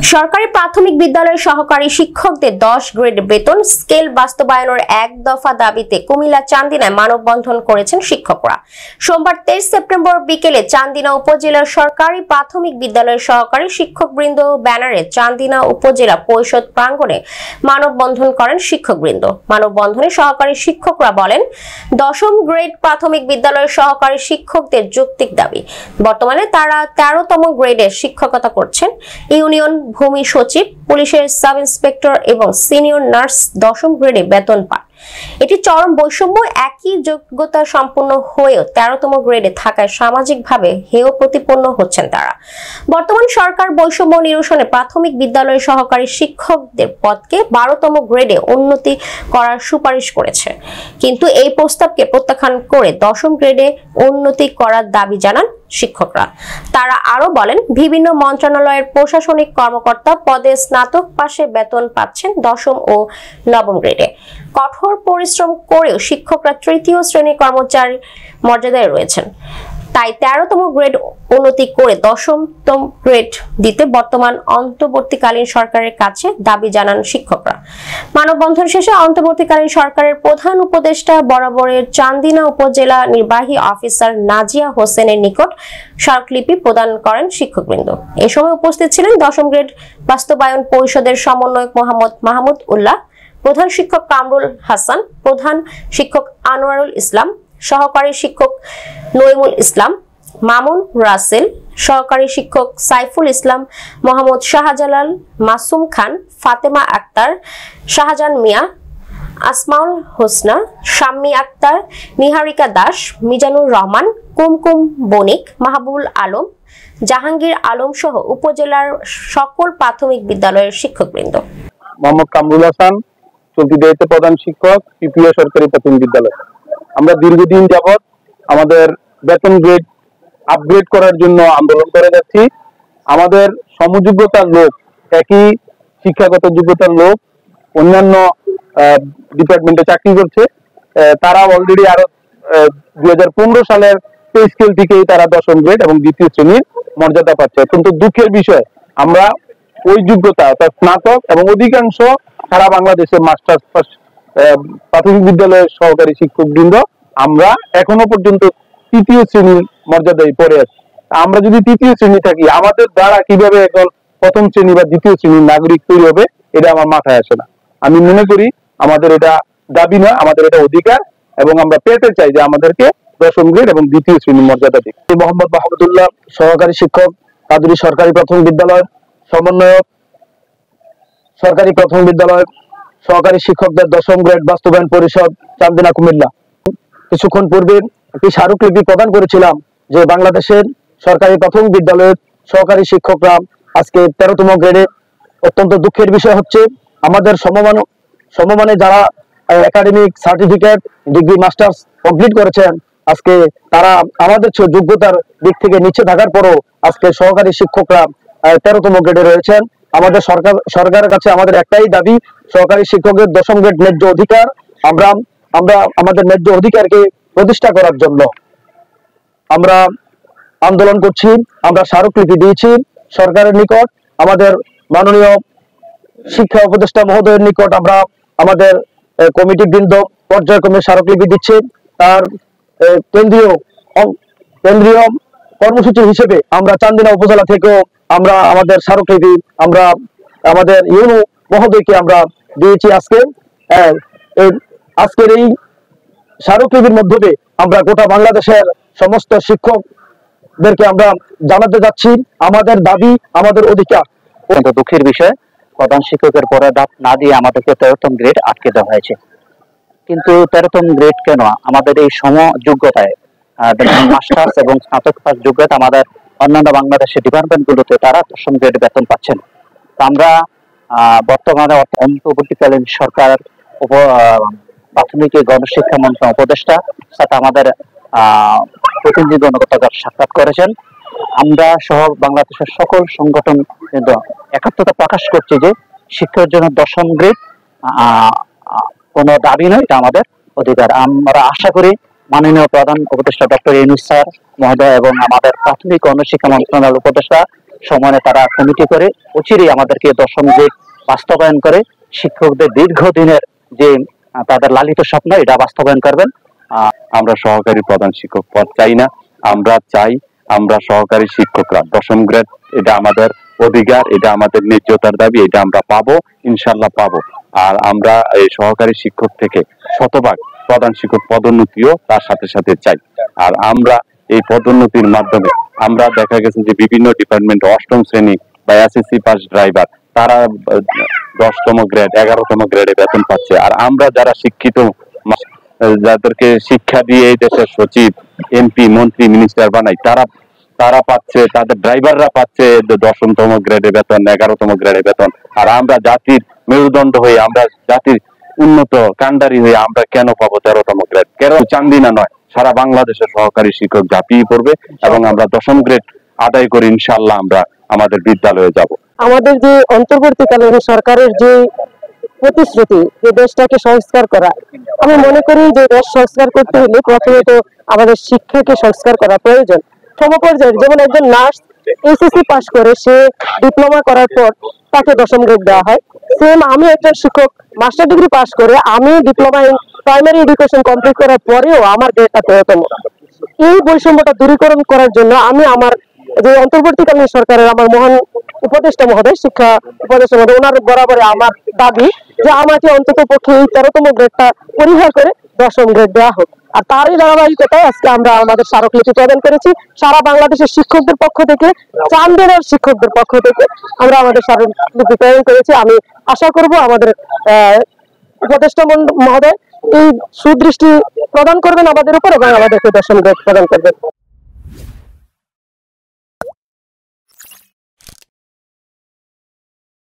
সরকারি প্রাথমিক বিদ্যালয়ের সহকারী শিক্ষকদের 10 গ্রেড বেতন স্কেল বাস্তবায়নের এক দফা দাবিতে কুমিল্লা চান্দিনায় মানববন্ধন করেছেন শিক্ষকরা। সোমবার 23 সেপ্টেম্বর বিকেলে চান্দিনা উপজেলার সরকারি প্রাথমিক বিদ্যালয়ের সহকারী শিক্ষকবৃন্দ ব্যানারে চান্দিনা উপজেলা পরিষদ প্রাঙ্গণে মানববন্ধন করেন শিক্ষকবৃন্দ। মানববন্ধনে সহকারী শিক্ষকরা বলেন, 10ম গ্রেড প্রাথমিক বিদ্যালয়ের সহকারী শিক্ষকদের যৌক্তিক দাবি। বর্তমানে তারা 13তম গ্রেডে শিক্ষকতা করছেন। ইউনিয়ন ভূমি সচিব, পুলিশের সাব ইন্সপেক্টর এবং সিনিয়র নার্স 10ম গ্রেডে বেতন পান। এটি চরম বৈষম্য। একই যোগ্যতা সম্পন্ন হয়েও 13তম গ্রেডে থাকায় সামাজিকভাবে হেয় প্রতিপন্ন হচ্ছেন তারা। বর্তমান সরকার বৈষম্য নিরসনে প্রাথমিক বিদ্যালয়ের সহকারী শিক্ষকদের পদকে 12তম গ্রেডে উন্নতি করার সুপারিশ করেছে, কিন্তু এই প্রস্তাবকে প্রত্যাখ্যান করে 10ম গ্রেডে উন্নতি করার দাবি জানান শিক্ষকরা। তারা আরো বলেন, বিভিন্ন মন্ত্রণালয়ের প্রশাসনিক কর্মকর্তা পদে স্নাতক পাশে বেতন পাচ্ছেন 10ম ও 9ম গ্রেডে। কঠোর পরিশ্রম করেও শিক্ষকরা তৃতীয় শ্রেণীর কর্মচারী মর্যাদায় রয়েছেন। তাই 13তম গ্রেড উন্নতি করে 10তম গ্রেড দিতে বর্তমান অন্তর্বর্তীকালীন সরকারের কাছে দাবি জানান শিক্ষকরা। মানববন্ধন শেষে অন্তর্বর্তীকালীন সরকারের প্রধান উপদেষ্টা বরাবরের চান্দিনা উপজেলা নির্বাহী অফিসার নাজিয়া হোসেনের নিকট স্মারকলিপি প্রদান করেন শিক্ষকবৃন্দ। এ সময় উপস্থিত ছিলেন 10ম গ্রেড বাস্তবায়ন পরিষদের সমন্বয়ক মোহাম্মদ মাহমুদ উল্লাহ, প্রধান শিক্ষক কামরুল হাসান, প্রধান শিক্ষক আনোয়ারুল ইসলাম, সহকারী শিক্ষক নইমুল ইসলাম, মামুন রাসেল, সহকারী শিক্ষক সাইফুল ইসলাম, মোহাম্মদ শাহজালাল, মাসুম খান, ফাতেমা আক্তার, শাহজাহান মিয়া, আসমাউল হোসনা, শাম্মী আক্তার, নিহারিকা দাস, মিজানুর রহমান, কুমকুম বণিক, মাহবুবুল আলম, জাহাঙ্গীর আলম সহ উপজেলার সকল প্রাথমিক বিদ্যালয়ের শিক্ষকবৃন্দ। মোহাম্মদ কামরুল হাসান, চলতি দায়িত্বে প্রধান শিক্ষক, পিপিও সরকারি প্রাথমিক বিদ্যালয়। আমরা দীর্ঘদিন যাবৎ আমাদের বেতন গ্রেড আপগ্রেড করার জন্য আন্দোলন করে যাচ্ছি। আমাদের সমযোগ্যতার লোক, একই শিক্ষাগত যোগ্যতার লোক অন্যান্য ডিপার্টমেন্টে চাকরি করছে। তারা অলরেডি আরো 2015 সালের পে স্কেল থেকেই তারা 10ম গ্রেড এবং দ্বিতীয় শ্রেণীর মর্যাদা পাচ্ছে। কিন্তু দুঃখের বিষয়, আমরা ওই যোগ্যতা অর্থাৎ স্নাতক এবং অধিকাংশ সারা বাংলাদেশের মাস্টার্স প্রাথমিক বিদ্যালয়ের সহকারী শিক্ষকবৃন্দ আমরা এখনো পর্যন্ত তৃতীয় শ্রেণীর মর্যাদায় পড়ে আছি। আমরা যদি তৃতীয় শ্রেণী থাকি, আমাদের দ্বারা কিভাবে এখন প্রথম শ্রেণী বা দ্বিতীয় শ্রেণীর নাগরিক তৈরি হবে, এটা আমার মাথায় আসে না। আমি মনে করি আমাদের এটা দাবি না, আমাদের এটা অধিকার, এবং আমরা পেতে চাই যে আমাদেরকে 10ম গ্রেড এবং দ্বিতীয় শ্রেণীর মর্যাদা দিক। মোহাম্মদ মাহমুদুল্লাহ, সহকারী শিক্ষক, কাদুরি সরকারি প্রাথমিক বিদ্যালয়, সমন্বয়ক, সরকারি প্রাথমিক বিদ্যালয় সহকারী শিক্ষকদের 10ম গ্রেড বাস্তবায়ন পরিষদ, চান্দিনা, কুমিল্লা। কিছুক্ষণ পূর্বে একটি স্মারকলিপি প্রদান করেছিলাম যে বাংলাদেশের সরকারি প্রাথমিক বিদ্যালয়ের সহকারী শিক্ষকরা আজকে 13তম গ্রেডে। অত্যন্ত দুঃখের বিষয় হচ্ছে, আমাদের সমমানে যারা academic certificate, degree, masters complete করেছেন, আজকে তারা আমাদের যোগ্যতার দিক থেকে নিচে থাকার পরও আজকে সহকারী শিক্ষকরা 13তম গ্রেডে রয়েছেন। আমাদের সরকারের কাছে আমাদের একটাই দাবি, সহকারী শিক্ষকের 10ম গ্রেড ন্যায্য অধিকার, আমরা আমাদের ন্যায্য অধিকারকে প্রতিষ্ঠা করার জন্য আমরা আন্দোলন করছি। আমরা স্মারকলিপি দিয়েছি সরকারের নিকট, আমাদের মাননীয় শিক্ষা উপদেষ্টা মহোদয়ের নিকট আমরা আমাদের কমিটি বৃন্দ পর্যায়ক্রমে স্মারকলিপি দিচ্ছে। তার কেন্দ্রীয় কর্মসূচি হিসেবে আমরা চান্দিনা উপজেলা থেকেও আমরা আমাদের স্মারকলিপি আমরা আমাদের ইউনো মহোদয়কে আমরা দিয়েছি। আজকের এই স্মারকলিপির মাধ্যমে আমরা গোটা বাংলাদেশের সমস্ত শিক্ষকদেরকে আমরা জানাতে যাচ্ছি আমাদের দাবি, আমাদের অধিকার। দুঃখের বিষয়, প্রধান শিক্ষকের পরে না দিয়ে আমাদেরকে 13তম গ্রেড আটকে দেওয়া হয়েছে। কিন্তু 13তম গ্রেড কেন? আমাদের এই সমযোগ্যতায় মাস্টার্স এবং স্নাতক পাস যোগ্যতা আমাদের অন্যান্য বাংলাদেশের ডিপার্টমেন্ট গুলোতে তারা 10ম গ্রেড বেতন পাচ্ছেন। আমরা বর্তমানে অন্তর্বর্তীকালীন সরকার প্রাথমিক গণশিক্ষা মন্ত্রণালয় উপদেষ্টা সাথে আমাদের প্রতিনিধিগণ গতকাল সাক্ষাৎ করেছেন। আমরা সহ বাংলাদেশের সকল সংগঠন একাত্মতা প্রকাশ করছি যে শিক্ষার জন্য 10ম গ্রেড কোনো দাবি নয়, এটা আমাদের অধিকার। আমরা আশা করি মাননীয় প্রধান উপদেষ্টা ডক্টর ইউনূস স্যার মহোদয় এবং আমাদের প্রাথমিক গণশিক্ষা মন্ত্রণালয়ের উপদেষ্টা সময়ে তারা কমিটি করে অচিরেই আমাদেরকে 10ম গ্রেড বাস্তবায়ন করে শিক্ষকদের দীর্ঘদিনের যে তাদের লালিত স্বপ্ন এটা বাস্তবায়ন করবেন। আমরা সহকারী প্রধান শিক্ষক পদ চাই না, আমরা চাই আমরা সহকারী শিক্ষকরা 10ম গ্রেড, এটা আমাদের অধিকার, এটা আমাদের ন্যায্যতার দাবি, এটা আমরা পাবো, ইনশাল্লাহ পাবো। আর আমরা এই সহকারী শিক্ষক থেকে শতভাগ প্রধান শিক্ষক পদোন্নতিও তার সাথে সাথে চাই। আর আমরা এই পদোন্নতির মাধ্যমে আমরা দেখা গেছে যে বিভিন্ন ডিপার্টমেন্ট 8ম শ্রেণী বা এসএসসি পাস ড্রাইভার তারা 10তম গ্রেড 11তম গ্রেডে বেতন পাচ্ছে। আর আমরা যারা শিক্ষিত, যাদেরকে শিক্ষা দিয়ে এই দেশের সচিব, এমপি, মন্ত্রী, মিনিস্টার বানাই, তারা পাচ্ছে, তাদের ড্রাইভাররা পাচ্ছে 10তম গ্রেডে বেতন, 11তম গ্রেডে বেতন। আর আমরা জাতির মেরুদণ্ড হয়ে, আমরা জাতির উন্নত কান্ডারি হয়ে আমরা কেন পাবো 13তম গ্রেড? কেন চান্দিনা নয়, সারা বাংলাদেশের সহকারী শিক্ষক ঝাঁপিয়ে পড়বে এবং আমরা 10ম গ্রেড আদায় করে ইনশাল্লাহ আমরা আমাদের বিদ্যালয়ে যাব। আমাদের যে অন্তর্বর্তীকালীন সরকারের যে প্রতিশ্রুতি যে দেশটাকে সংস্কার করা, আমি মনে করি যে দেশ সংস্কার করতে হলে প্রথমে তো আমাদের শিক্ষাকে সংস্কার করা প্রয়োজন। সমপর্যায়ের যেমন একজন নার্স এসএসসি পাস করে সে ডিপ্লোমা করার পর তাকে 10ম গ্রেড দেওয়া হয়, সেম আমি একজন শিক্ষক মাস্টার ডিগ্রি পাস করে আমি diploma in primary education complete করার পরেও আমার গ্রেডটা 13তম। এই বৈষম্যটা দূরীকরণ করার জন্য আমি আমার যে অন্তর্বর্তীকালীন সরকারের আমার মহান উপদেষ্টা মহোদয়, শিক্ষা উপদেষ্টা মহোদয়, ওনার বরাবরে আমার দাবি যে আমাকে অন্তত পক্ষে এই 13তম গ্রেডটা পরিহার করে 10ম গ্রেড দেওয়া হোক। আর তারই ধারাবাহিকতায় আজকে আমরা আমাদের স্মারকলিপি প্রদান করেছি। সারা বাংলাদেশের শিক্ষকদের পক্ষ থেকে, চান্দিনার শিক্ষকদের পক্ষ থেকে আমরা আমাদের স্মারকলিপি প্রেরণ করেছি। আমি আশা করব আমাদের উপদেষ্টা মহোদয় এই সুদৃষ্টি প্রদান করবেন আমাদের উপর এবং আমাদেরকে 10ম গ্রেড প্রদান করবেন।